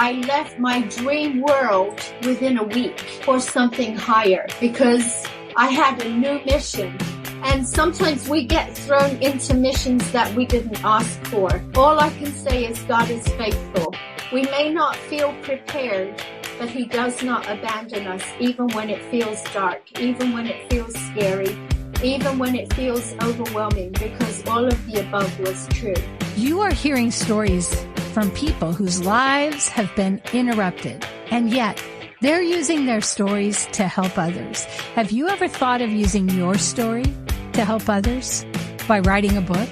I left my dream world within a week for something higher because I had a new mission. And sometimes we get thrown into missions that we didn't ask for. All I can say is God is faithful. We may not feel prepared, but He does not abandon us, even when it feels dark, even when it feels scary, even when it feels overwhelming, because all of the above was true. You are hearing stories from people whose lives have been interrupted, and yet they're using their stories to help others. Have you ever thought of using your story to help others by writing a book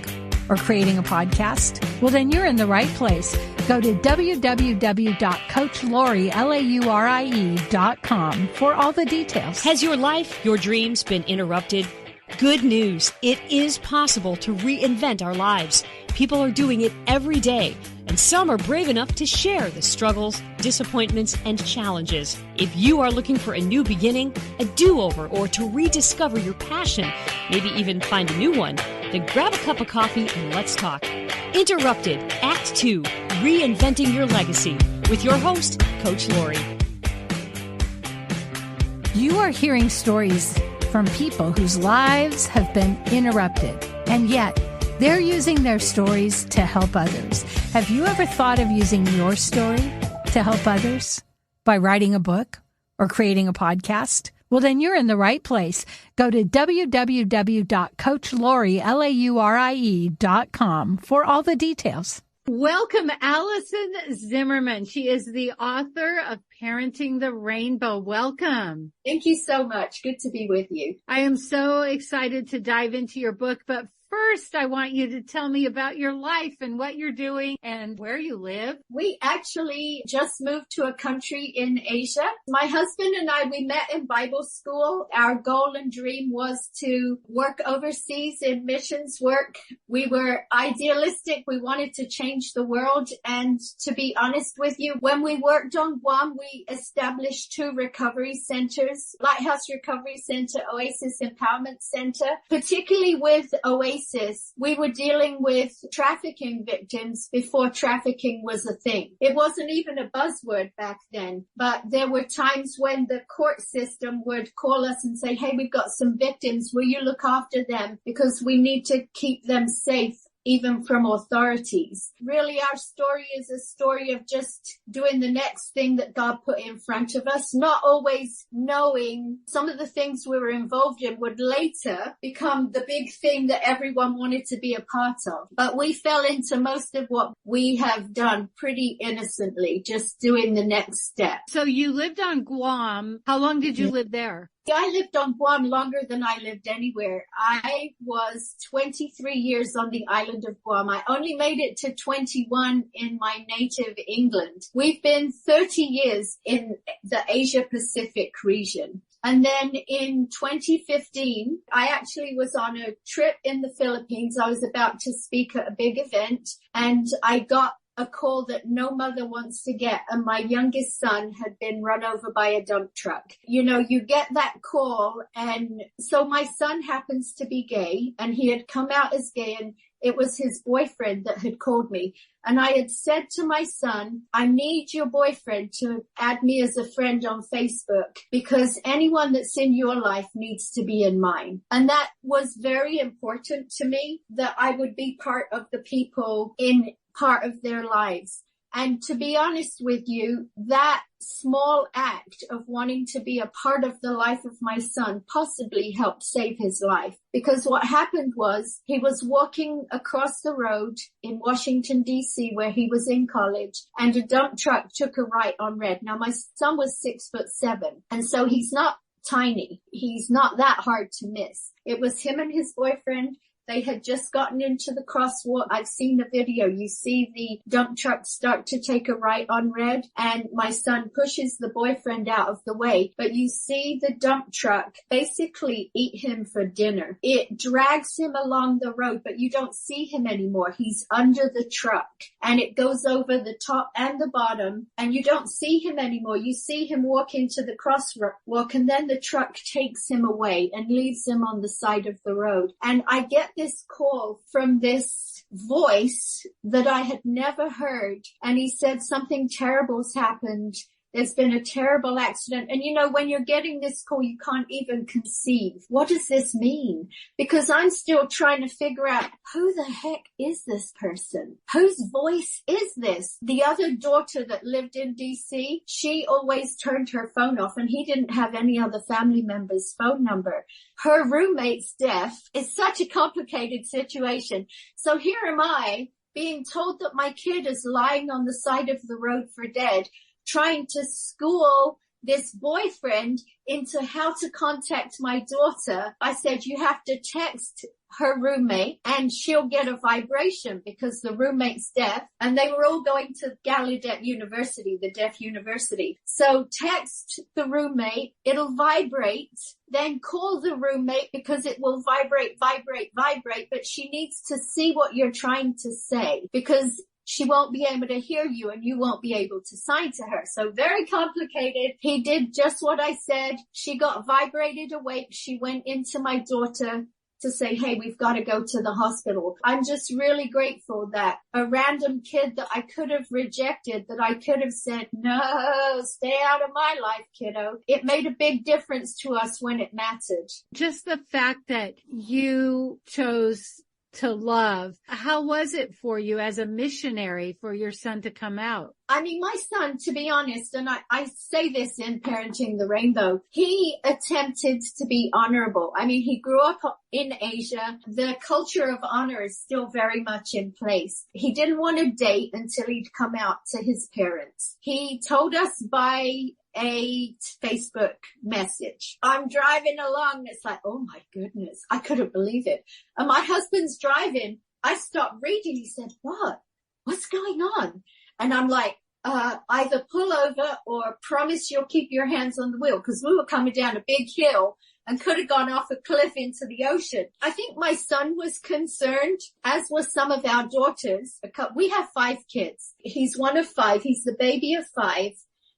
or creating a podcast? Well, then you're in the right place. Go to www.coachlaurie.com for all the details. Has your life, your dreams been interrupted? Good news. It is possible to reinvent our lives. People are doing it every day, and some are brave enough to share the struggles, disappointments, and challenges. If you are looking for a new beginning, a do-over, or to rediscover your passion, maybe even find a new one, then grab a cup of coffee and let's talk. Interrupted, Act 2, Reinventing Your Legacy, with your host, Coach Laurie. You are hearing stories from people whose lives have been interrupted, and yet they're using their stories to help others. Have you ever thought of using your story to help others by writing a book or creating a podcast? Well, then you're in the right place. Go to www.coachlaurie.com for all the details. Welcome, Allison Zimmerman. She is the author of Parenting the Rainbow. Welcome. Thank you so much. Good to be with you. I am so excited to dive into your book, but first, I want you to tell me about your life and what you're doing and where you live. We actually just moved to a country in Asia. My husband and I, we met in Bible school. Our goal and dream was to work overseas in missions work. We were idealistic. We wanted to change the world. And to be honest with you, when we worked on Guam, we established 2 recovery centers, Lighthouse Recovery Center, Oasis Empowerment Center, particularly with Oasis. We were dealing with trafficking victims before trafficking was a thing. It wasn't even a buzzword back then, but there were times when the court system would call us and say, hey, we've got some victims. Will you look after them? Because we need to keep them safe, even from authorities. Really, our story is a story of just doing the next thing that God put in front of us, not always knowing some of the things we were involved in would later become the big thing that everyone wanted to be a part of. But we fell into most of what we have done pretty innocently, just doing the next step. So you lived on Guam. How long did you live there? I lived on Guam longer than I lived anywhere. I was 23 years on the island of Guam. I only made it to 21 in my native England. We've been 30 years in the Asia Pacific region. And then in 2015, I actually was on a trip in the Philippines. I was about to speak at a big event, and I got a call that no mother wants to get, and my youngest son had been run over by a dump truck. You know, you get that call, and so my son happens to be gay, and he had come out as gay, and it was his boyfriend that had called me. And I had said to my son, I need your boyfriend to add me as a friend on Facebook, because anyone that's in your life needs to be in mine. And that was very important to me, that I would be part of the people in part of their lives. And to be honest with you, that small act of wanting to be a part of the life of my son possibly helped save his life. Because what happened was he was walking across the road in Washington, D.C., where he was in college, and a dump truck took a right on red. Now, my son was 6'7", and so he's not tiny. He's not that hard to miss. It was him and his boyfriend. They had just gotten into the crosswalk. I've seen the video. You see the dump truck start to take a right on red, and my son pushes the boyfriend out of the way. But you see the dump truck basically eat him for dinner. It drags him along the road, but you don't see him anymore. He's under the truck, and it goes over the top and the bottom, and you don't see him anymore. You see him walk into the crosswalk, and then the truck takes him away and leaves him on the side of the road. And I get get this call from this voice that I had never heard. And he said something terrible's happened. There's been a terrible accident. And you know, when you're getting this call, you can't even conceive. What does this mean? Because I'm still trying to figure out who the heck is this person? Whose voice is this? The other daughter that lived in DC, she always turned her phone off, and he didn't have any other family member's phone number. Her roommate's death is such a complicated situation. So here am I being told that my kid is lying on the side of the road for dead, trying to school this boyfriend into how to contact my daughter. I said, you have to text her roommate and she'll get a vibration because the roommate's deaf, and they were all going to Gallaudet University, the deaf university. So text the roommate, it'll vibrate, then call the roommate because it will vibrate, but she needs to see what you're trying to say because she won't be able to hear you and you won't be able to sign to her. So very complicated. He did just what I said. She got vibrated awake. She went into my daughter to say, hey, we've got to go to the hospital. I'm just really grateful that a random kid that I could have rejected, that I could have said, no, stay out of my life, kiddo. It made a big difference to us when it mattered. Just the fact that you chose to love. How was it for you as a missionary for your son to come out? I mean, my son, to be honest, and I say this in Parenting the Rainbow, he attempted to be honorable. I mean, he grew up in Asia. The culture of honor is still very much in place. He didn't want to date until he'd come out to his parents. He told us by a Facebook message, I'm driving along. It's like, oh my goodness, I couldn't believe it. And my husband's driving. I stopped reading. He said, what's going on? And I'm like, either pull over or promise you'll keep your hands on the wheel, because we were coming down a big hill and could have gone off a cliff into the ocean. I think my son was concerned, as was some of our daughters. We have 5 kids. He's one of 5. He's the baby of 5.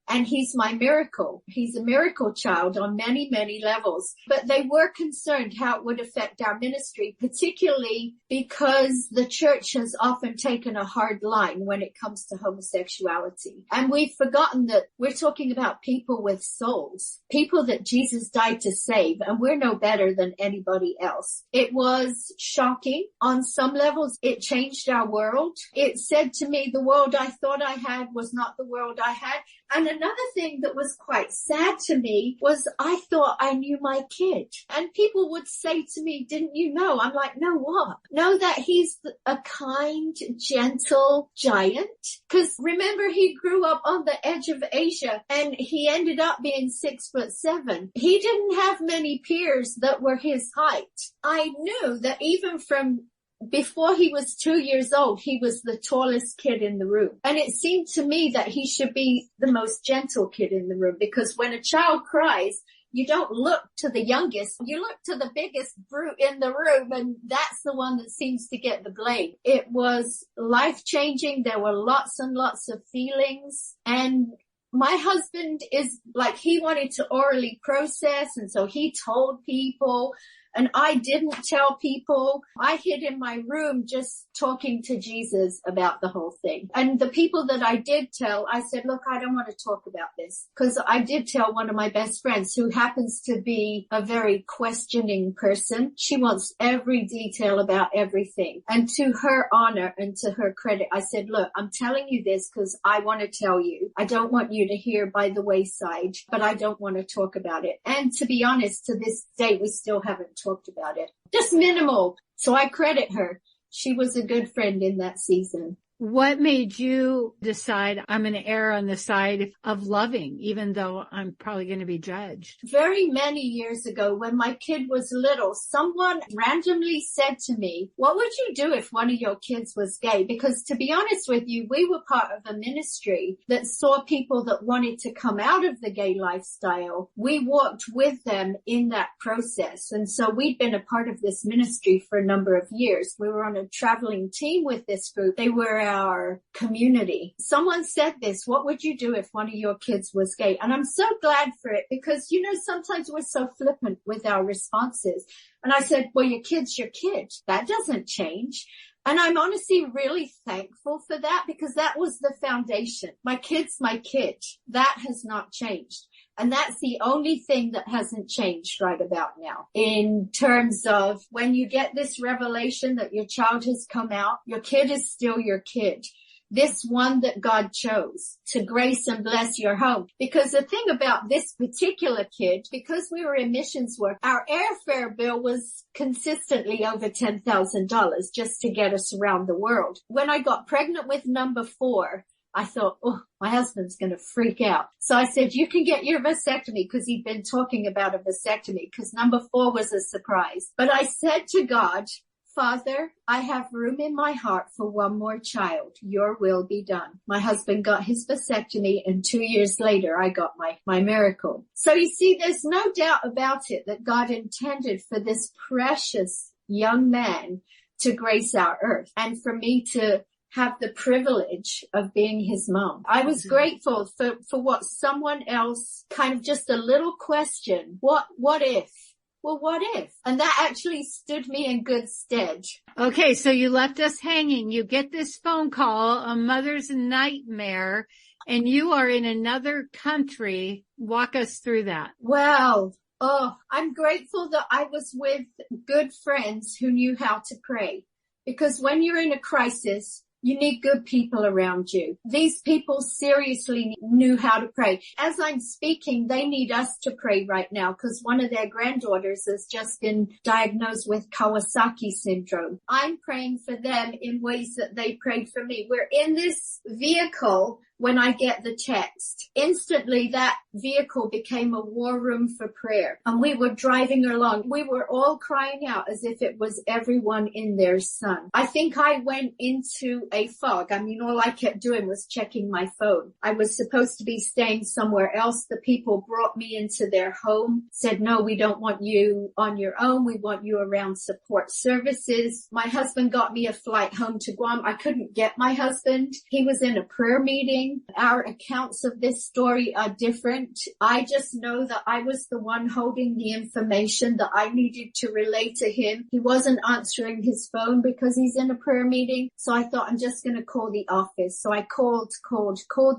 And he's my miracle. He's a miracle child on many, many levels. But they were concerned how it would affect our ministry, particularly because the church has often taken a hard line when it comes to homosexuality. And we've forgotten that we're talking about people with souls, people that Jesus died to save, and we're no better than anybody else. It was shocking. On some levels, it changed our world. It said to me, the world I thought I had was not the world I had. And another thing that was quite sad to me was I thought I knew my kid. And people would say to me, didn't you know? I'm like, no, what? Know that he's a kind, gentle giant. Because remember, he grew up on the edge of Asia and he ended up being 6'7". He didn't have many peers that were his height. I knew that even from before he was 2 years old, he was the tallest kid in the room. And it seemed to me that he should be the most gentle kid in the room, because when a child cries, you don't look to the youngest, you look to the biggest brute in the room, and that's the one that seems to get the blame. It was life-changing. There were lots and lots of feelings, and my husband is like, he wanted to orally process, and so he told people. And I didn't tell people. I hid in my room just talking to Jesus about the whole thing. And the people that I did tell, I said, look, I don't want to talk about this. Because I did tell one of my best friends, who happens to be a very questioning person. She wants every detail about everything. And to her honor and to her credit, I said, look, I'm telling you this because I want to tell you. I don't want you to hear by the wayside, but I don't want to talk about it. And to be honest, to this day, we still haven't talked about it. Just minimal. So I credit her. She was a good friend in that season. What made you decide I'm going to err on the side of loving, even though I'm probably going to be judged? Very many years ago, when my kid was little, someone randomly said to me, what would you do if one of your kids was gay? Because to be honest with you, we were part of a ministry that saw people that wanted to come out of the gay lifestyle. We walked with them in that process. And so we'd been a part of this ministry for a number of years. We were on a traveling team with this group. They were our community. Someone said this, what would you do if one of your kids was gay? And I'm so glad for it because, you know, sometimes we're so flippant with our responses. And I said, well, your kid's your kid. That doesn't change. And I'm honestly really thankful for that because that was the foundation. My kid's my kid. That has not changed. And that's the only thing that hasn't changed right about now in terms of when you get this revelation that your child has come out, your kid is still your kid. This one that God chose to grace and bless your home. Because the thing about this particular kid, because we were in missions work, our airfare bill was consistently over $10,000 just to get us around the world. When I got pregnant with number 4, I thought, oh, my husband's going to freak out. So I said, you can get your vasectomy because he'd been talking about a vasectomy because number 4 was a surprise. But I said to God, Father, I have room in my heart for one more child. Your will be done. My husband got his vasectomy and 2 years later I got my miracle. So you see, there's no doubt about it that God intended for this precious young man to grace our earth and for me to have the privilege of being his mom. I was grateful for what someone else kind of just a little question. What if? Well, what if? And that actually stood me in good stead. Okay, so you left us hanging. You get this phone call, a mother's nightmare, and you are in another country. Walk us through that. Well, I'm grateful that I was with good friends who knew how to pray. Because when you're in a crisis, you need good people around you. These people seriously knew how to pray. As I'm speaking, they need us to pray right now because one of their granddaughters has just been diagnosed with Kawasaki syndrome. I'm praying for them in ways that they prayed for me. We're in this vehicle when I get the text. Instantly, that vehicle became a war room for prayer. And we were driving along. We were all crying out as if it was everyone in their son. I think I went into a fog. I mean, all I kept doing was checking my phone. I was supposed to be staying somewhere else. The people brought me into their home, said, no, we don't want you on your own. We want you around support services. My husband got me a flight home to Guam. I couldn't get my husband. He was in a prayer meeting. Our accounts of this story are different. I just know that I was the one holding the information that I needed to relay to him. He wasn't answering his phone because he's in a prayer meeting. So I thought I'm just going to call the office. So I called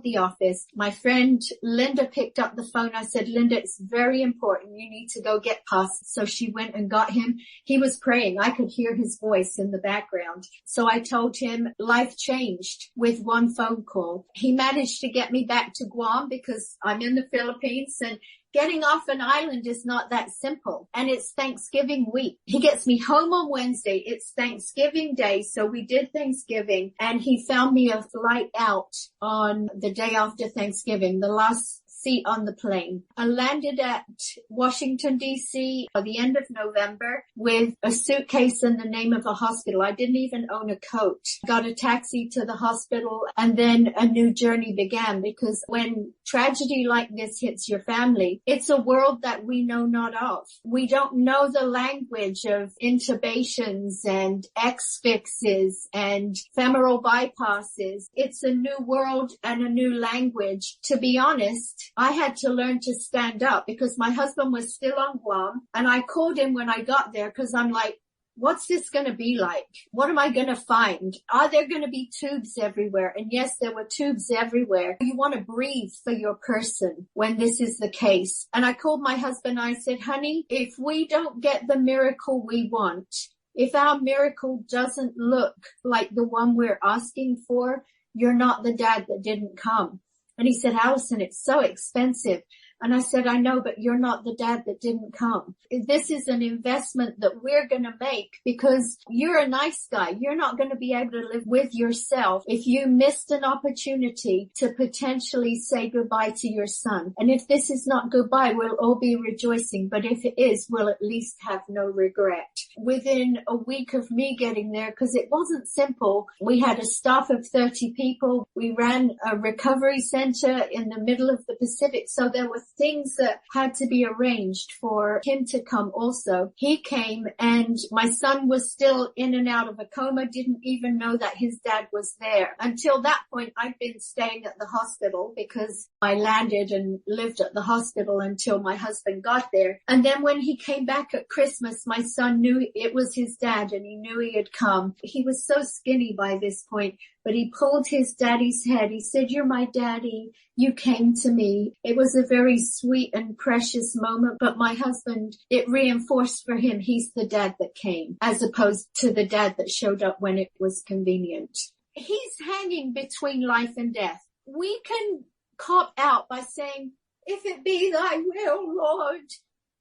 the office. My friend Linda picked up the phone. I said, Linda, it's very important. You need to go get past. So she went and got him. He was praying. I could hear his voice in the background. So I told him life changed with one phone call. He managed to get me back to Guam because I'm in the Philippines and getting off an island is not that simple. And it's Thanksgiving week. He gets me home on Wednesday. It's Thanksgiving Day. So we did Thanksgiving and he found me a flight out on the day after Thanksgiving, the last seat on the plane. I landed at Washington, D.C. at the end of November with a suitcase and the name of a hospital. I didn't even own a coat. Got a taxi to the hospital and then a new journey began because when tragedy like this hits your family, it's a world that we know not of. We don't know the language of intubations and X-fixes and femoral bypasses. It's a new world and a new language. To be honest, I had to learn to stand up because my husband was still on Guam and I called him when I got there because I'm like, what's this going to be like? What am I going to find? Are there going to be tubes everywhere? And yes, there were tubes everywhere. You want to breathe for your person when this is the case. And I called my husband. I said, honey, if we don't get the miracle we want, if our miracle doesn't look like the one we're asking for, you're not the dad that didn't come. And he said, Allison, it's so expensive. And I said, I know, but you're not the dad that didn't come. This is an investment that we're going to make because you're a nice guy. You're not going to be able to live with yourself if you missed an opportunity to potentially say goodbye to your son. And if this is not goodbye, we'll all be rejoicing. But if it is, we'll at least have no regret. Within a week of me getting there, because it wasn't simple, we had a staff of 30 people. We ran a recovery center in the middle of the Pacific. So there were things that had to be arranged for him to come also. He came, and my son was still in and out of a coma, didn't even know that his dad was there. Until that point, I'd been staying at the hospital because I landed and lived at the hospital until my husband got there. And then when he came back at Christmas, my son knew it was his dad, and he knew he had come. He was so skinny by this point, but he pulled his daddy's head. He said, "You're my daddy. You came to me." It was a very sweet and precious moment, but my husband, it reinforced for him, he's the dad that came, as opposed to the dad that showed up when it was convenient. He's hanging between life and death. We can cop out by saying, "If it be thy will, Lord,"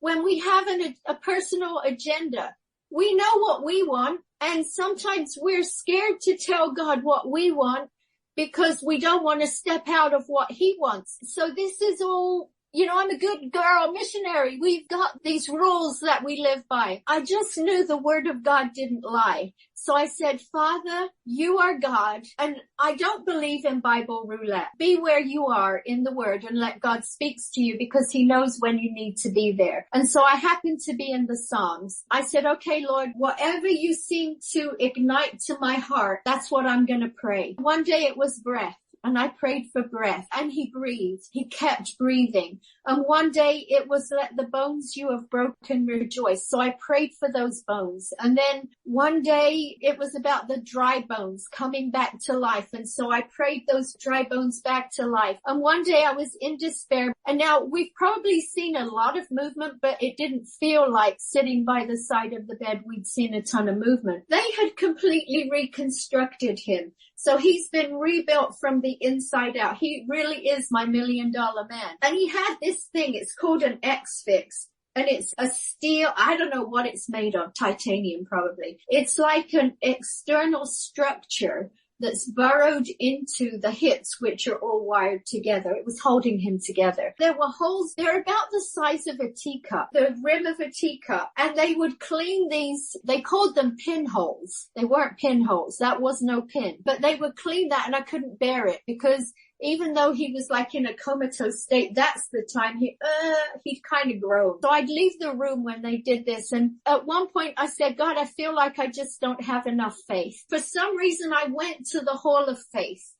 when we have a personal agenda. We know what we want, and sometimes we're scared to tell God what we want because we don't want to step out of what he wants. So this is all, I'm a good girl, missionary. We've got these rules that we live by. I just knew the word of God didn't lie. So I said, "Father, you are God, and I don't believe in Bible roulette. Be where you are in the word and let God speak to you because he knows when you need to be there." And so I happened to be in the Psalms. I said, "Okay, Lord, whatever you seem to ignite to my heart, that's what I'm going to pray." One day it was breath. And I prayed for breath, and he breathed. He kept breathing. And one day it was, "Let the bones you have broken rejoice." So I prayed for those bones. And then one day it was about the dry bones coming back to life. And so I prayed those dry bones back to life. And one day I was in despair. And now we've probably seen a lot of movement, but it didn't feel like sitting by the side of the bed we'd seen a ton of movement. They had completely reconstructed him. So he's been rebuilt from the inside out. He really is my $1 million man. And he had this thing, it's called an X-Fix. And it's a steel, I don't know what it's made of, titanium probably. It's like an external structure that's burrowed into the hips, which are all wired together. It was holding him together. There were holes, they're about the size of a teacup, the rim of a teacup, and they would clean these, they called them pinholes. They weren't pinholes, that was no pin, but they would clean that, and I couldn't bear it because even though he was like in a comatose state, that's the time he'd kind of grown. So I'd leave the room when they did this. And at one point I said, "God, I feel like I just don't have enough faith." For some reason, I went to the Hall of Faith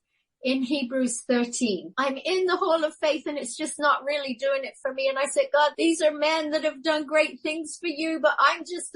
in Hebrews 13. I'm in the Hall of Faith, and it's just not really doing it for me. And I said, "God, these are men that have done great things for you, but I'm just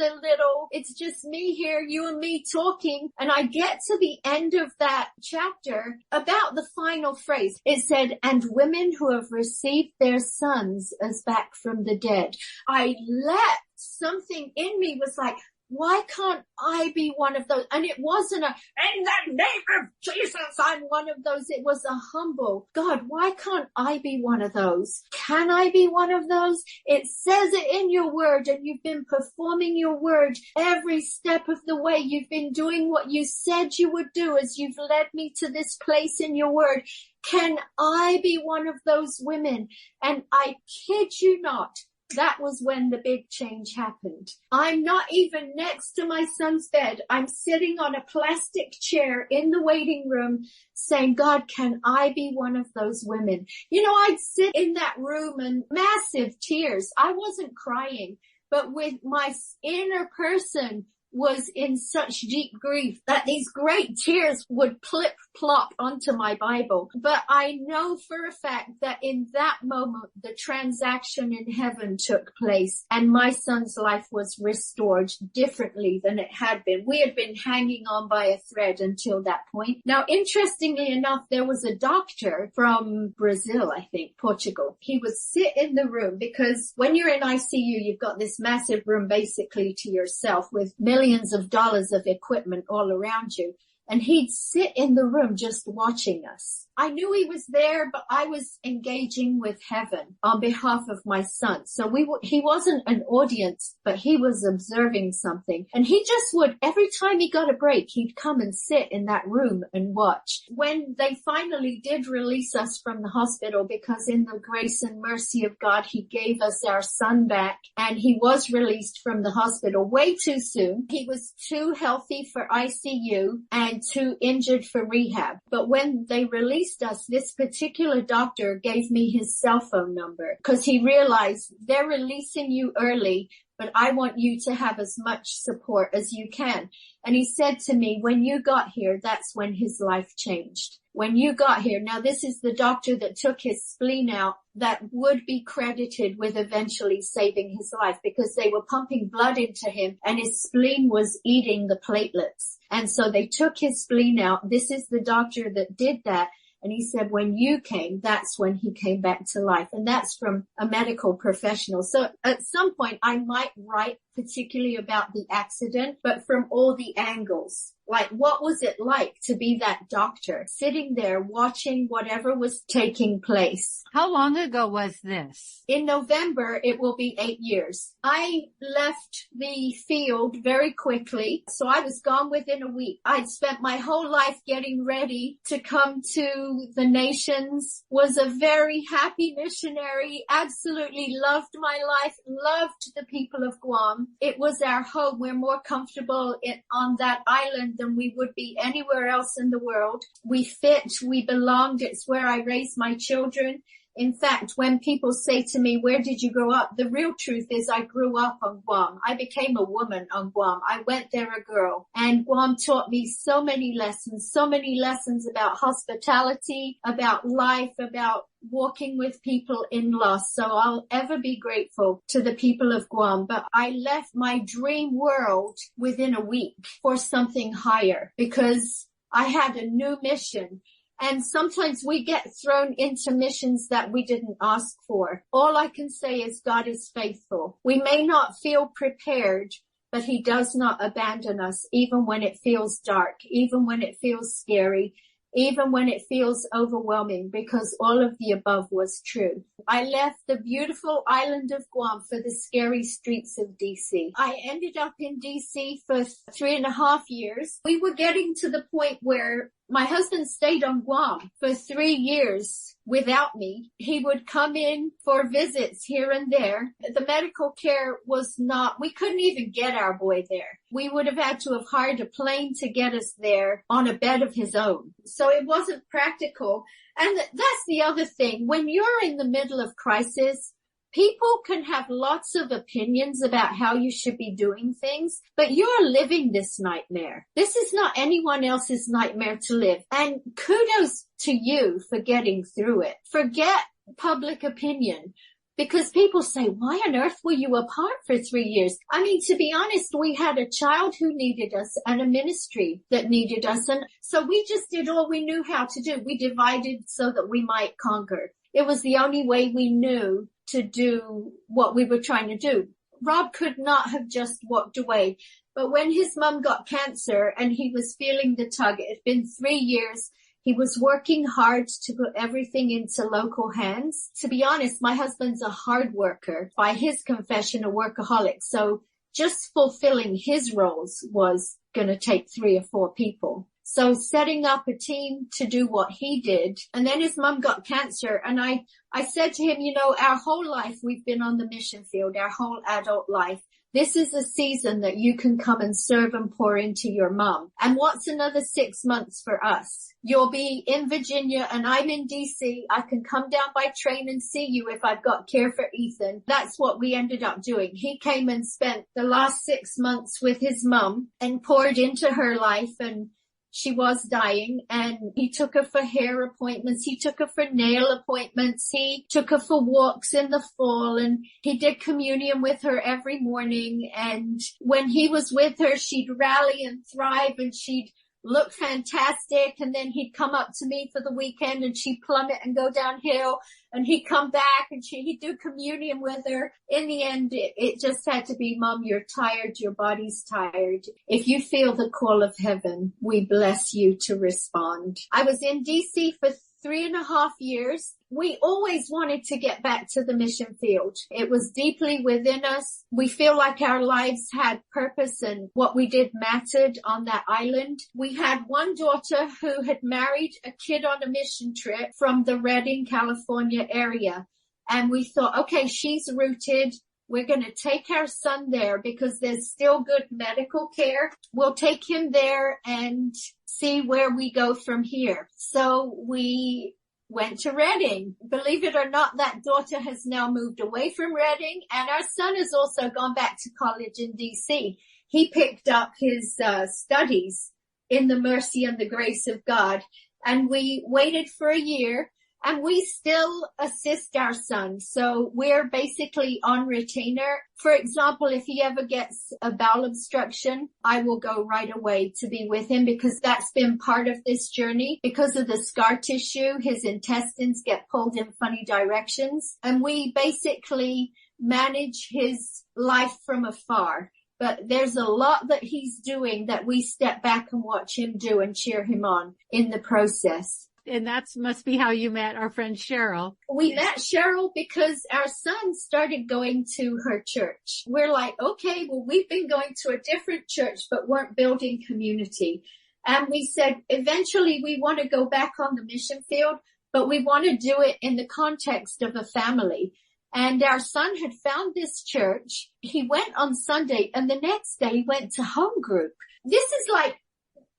it's just me here, you and me talking." And I get to the end of that chapter, about the final phrase. It said, "And women who have received their sons as back from the dead." I leapt. Something in me was like, why can't I be one of those? And it wasn't "In the name of Jesus, I'm one of those." It was a humble, "God, why can't I be one of those? Can I be one of those? It says it in your word, and you've been performing your word every step of the way. You've been doing what you said you would do as you've led me to this place in your word. Can I be one of those women?" And I kid you not, that was when the big change happened. I'm not even next to my son's bed. I'm sitting on a plastic chair in the waiting room saying, "God, can I be one of those women?" I'd sit in that room and massive tears. I wasn't crying, but with my inner person was in such deep grief that these great tears would plop onto my Bible. But I know for a fact that in that moment, the transaction in heaven took place, and my son's life was restored differently than it had been. We had been hanging on by a thread until that point. Now, interestingly enough, there was a doctor from Brazil, I think, Portugal. He would sit in the room because when you're in ICU, you've got this massive room basically to yourself with millions of dollars of equipment all around you. And he'd sit in the room just watching us. I knew he was there, but I was engaging with heaven on behalf of my son. So he wasn't an audience, but he was observing something. And he just would, every time he got a break, he'd come and sit in that room and watch. When they finally did release us from the hospital, because in the grace and mercy of God, he gave us our son back, and he was released from the hospital way too soon. He was too healthy for ICU, and and too injured for rehab. But when they released us, this particular doctor gave me his cell phone number because he realized they're releasing you early, but I want you to have as much support as you can. And he said to me, when you got here, that's when his life changed. When you got here, now this is the doctor that took his spleen out that would be credited with eventually saving his life because they were pumping blood into him and his spleen was eating the platelets. And so they took his spleen out. This is the doctor that did that. And he said, when you came, that's when he came back to life. And that's from a medical professional. So at some point I might write particularly about the accident, but from all the angles. Like, what was it like to be that doctor sitting there watching whatever was taking place? How long ago was this? In November, it will be 8 years. I left the field very quickly, so I was gone within a week. I'd spent my whole life getting ready to come to the nations, was a very happy missionary, absolutely loved my life, loved the people of Guam. It was our home. We're more comfortable on that island than we would be anywhere else in the world. We fit, we belonged. It's where I raised my children. In fact, when people say to me, where did you grow up? The real truth is I grew up on Guam. I became a woman on Guam. I went there a girl, and Guam taught me so many lessons about hospitality, about life, about walking with people in loss. So I'll ever be grateful to the people of Guam. But I left my dream world within a week for something higher because I had a new mission. And sometimes we get thrown into missions that we didn't ask for. All I can say is God is faithful. We may not feel prepared, but he does not abandon us, even when it feels dark, even when it feels scary, even when it feels overwhelming, because all of the above was true. I left the beautiful island of Guam for the scary streets of DC. I ended up in DC for 3.5 years. We were getting to the point where my husband stayed on Guam for 3 years without me. He would come in for visits here and there. The medical care was not, we couldn't even get our boy there. We would have had to have hired a plane to get us there on a bed of his own. So it wasn't practical. And that's the other thing. When you're in the middle of crisis, people can have lots of opinions about how you should be doing things, but you're living this nightmare. This is not anyone else's nightmare to live. And kudos to you for getting through it. Forget public opinion. Because people say, why on earth were you apart for 3 years? I mean, to be honest, we had a child who needed us and a ministry that needed us. And so we just did all we knew how to do. We divided so that we might conquer. It was the only way we knew to do what we were trying to do. Rob could not have just walked away. But when his mum got cancer and he was feeling the tug, it had been 3 years. He was working hard to put everything into local hands. To be honest, my husband's a hard worker. By his confession, a workaholic. So just fulfilling his roles was going to take 3 or 4 people. So setting up a team to do what he did. And then his mum got cancer. And I said to him, you know, our whole life we've been on the mission field, our whole adult life. This is a season that you can come and serve and pour into your mom. And what's another 6 months for us? You'll be in Virginia and I'm in DC. I can come down by train and see you if I've got care for Ethan. That's what we ended up doing. He came and spent the last 6 months with his mom and poured into her life, and she was dying, and he took her for hair appointments. He took her for nail appointments. He took her for walks in the fall, and he did communion with her every morning. And when he was with her, she'd rally and thrive, and she'd look fantastic. And then he'd come up to me for the weekend and she'd plummet and go downhill, and he'd come back and he'd do communion with her. In the end, it just had to be, Mom, you're tired. Your body's tired. If you feel the call of heaven, we bless you to respond. I was in DC for 3.5 years. We always wanted to get back to the mission field. It was deeply within us. We feel like our lives had purpose and what we did mattered on that island. We had one daughter who had married a kid on a mission trip from the Redding, California area. And we thought, okay, she's rooted. We're going to take our son there because there's still good medical care. We'll take him there and see where we go from here. So we went to Reading. Believe it or not, that daughter has now moved away from Reading, and our son has also gone back to college in DC. He picked up his studies in the mercy and the grace of God, and we waited for a year, and we still assist our son. So we're basically on retainer. For example, if he ever gets a bowel obstruction, I will go right away to be with him, because that's been part of this journey. Because of the scar tissue, his intestines get pulled in funny directions, and we basically manage his life from afar. But there's a lot that he's doing that we step back and watch him do and cheer him on in the process. And that must be how you met our friend Cheryl. We met Cheryl because our son started going to her church. We're like, okay, well, we've been going to a different church, but weren't building community. And we said, eventually we want to go back on the mission field, but we want to do it in the context of a family. And our son had found this church. He went on Sunday, and the next day he went to home group. This is like,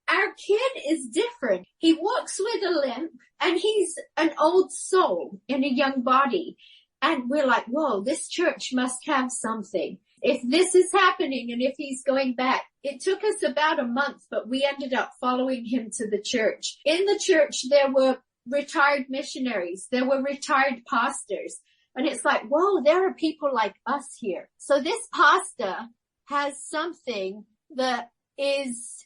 our kid is different. He walks with a limp, and he's an old soul in a young body. And we're like, whoa, this church must have something. If this is happening and if he's going back, it took us about a month, but we ended up following him to the church. In the church, there were retired missionaries. There were retired pastors. And it's like, whoa, there are people like us here. So this pastor has something that is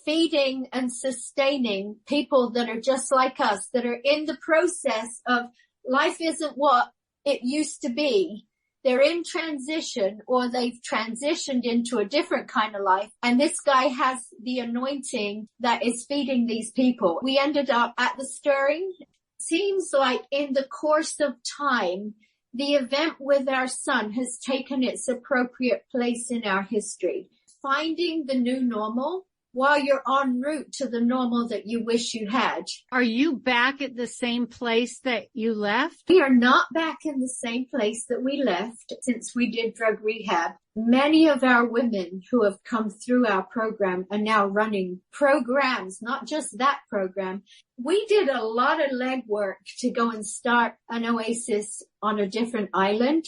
feeding and sustaining people that are just like us, that are in the process of life isn't what it used to be. They're in transition, or they've transitioned into a different kind of life. And this guy has the anointing that is feeding these people. We ended up at the stirring. Seems like in the course of time, the event with our son has taken its appropriate place in our history. Finding the new normal while you're en route to the normal that you wish you had. Are you back at the same place that you left? We are not back in the same place that we left since we did drug rehab. Many of our women who have come through our program are now running programs, not just that program. We did a lot of legwork to go and start an oasis on a different island.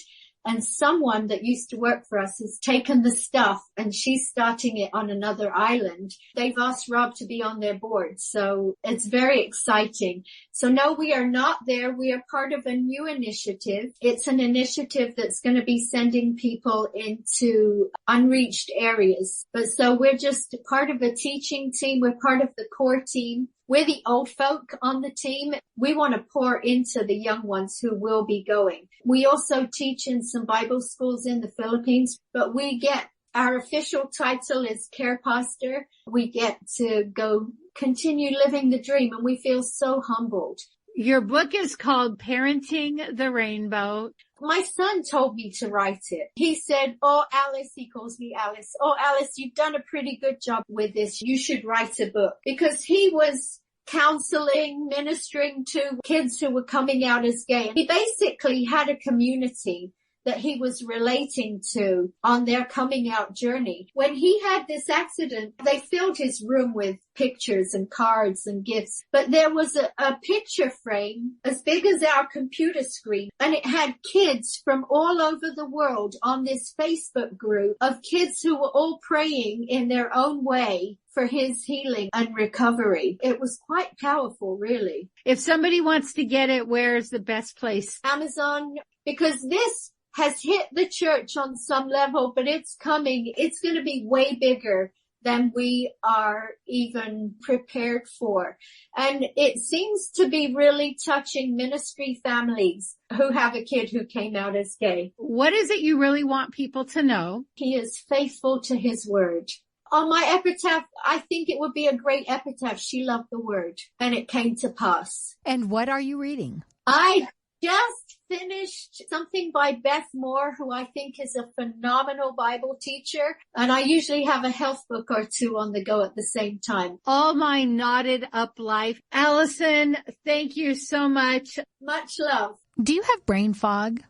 And someone that used to work for us has taken the stuff, and she's starting it on another island. They've asked Rob to be on their board. So it's very exciting. So no, we are not there. We are part of a new initiative. It's an initiative that's going to be sending people into unreached areas. But so we're just part of a teaching team. We're part of the core team. We're the old folk on the team. We want to pour into the young ones who will be going. We also teach in some Bible schools in the Philippines, but we get, our official title is care pastor. We get to go continue living the dream, and we feel so humbled. Your book is called Parenting the Rainbow. My son told me to write it. He said, oh, Alice, he calls me Alice. Oh, Alice, you've done a pretty good job with this. You should write a book. Because he was counseling, ministering to kids who were coming out as gay. He basically had a community that he was relating to on their coming out journey. When he had this accident, they filled his room with pictures and cards and gifts, but there was a picture frame as big as our computer screen, and it had kids from all over the world on this Facebook group of kids who were all praying in their own way for his healing and recovery. It was quite powerful, really. If somebody wants to get it, where's the best place? Amazon, because this has hit the church on some level, but it's coming. It's going to be way bigger than we are even prepared for. And it seems to be really touching ministry families who have a kid who came out as gay. What is it you really want people to know? He is faithful to his word. On my epitaph, I think it would be a great epitaph. She loved the word, and it came to pass. And what are you reading? I just finished something by Beth Moore, who I think is a phenomenal Bible teacher. And I usually have a health book or two on the go at the same time. All My Knotted Up Life. Allison, thank you so much. Much love. Do you have brain fog?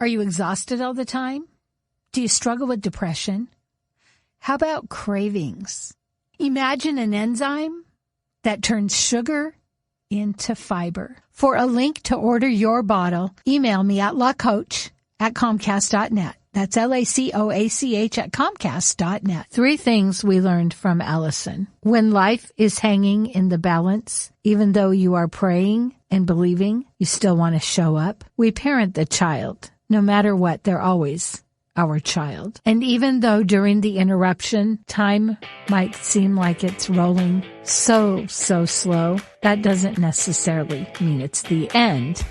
Are you exhausted all the time? Do you struggle with depression? How about cravings? Imagine an enzyme that turns sugar into fiber. For a link to order your bottle, email me at lacoach@comcast.net. That's lacoach@comcast.net. 3 things we learned from Allison. When life is hanging in the balance, even though you are praying and believing, you still want to show up. We parent the child. No matter what, they're always our child. And even though during the interruption, time might seem like it's rolling so slow, that doesn't necessarily mean it's the end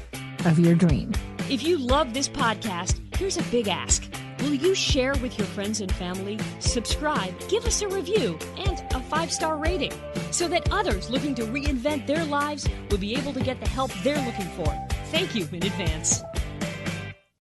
of your dream. If you love this podcast, here's a big ask. Will you share with your friends and family, subscribe, give us a review, and a 5-star rating so that others looking to reinvent their lives will be able to get the help they're looking for? Thank you in advance.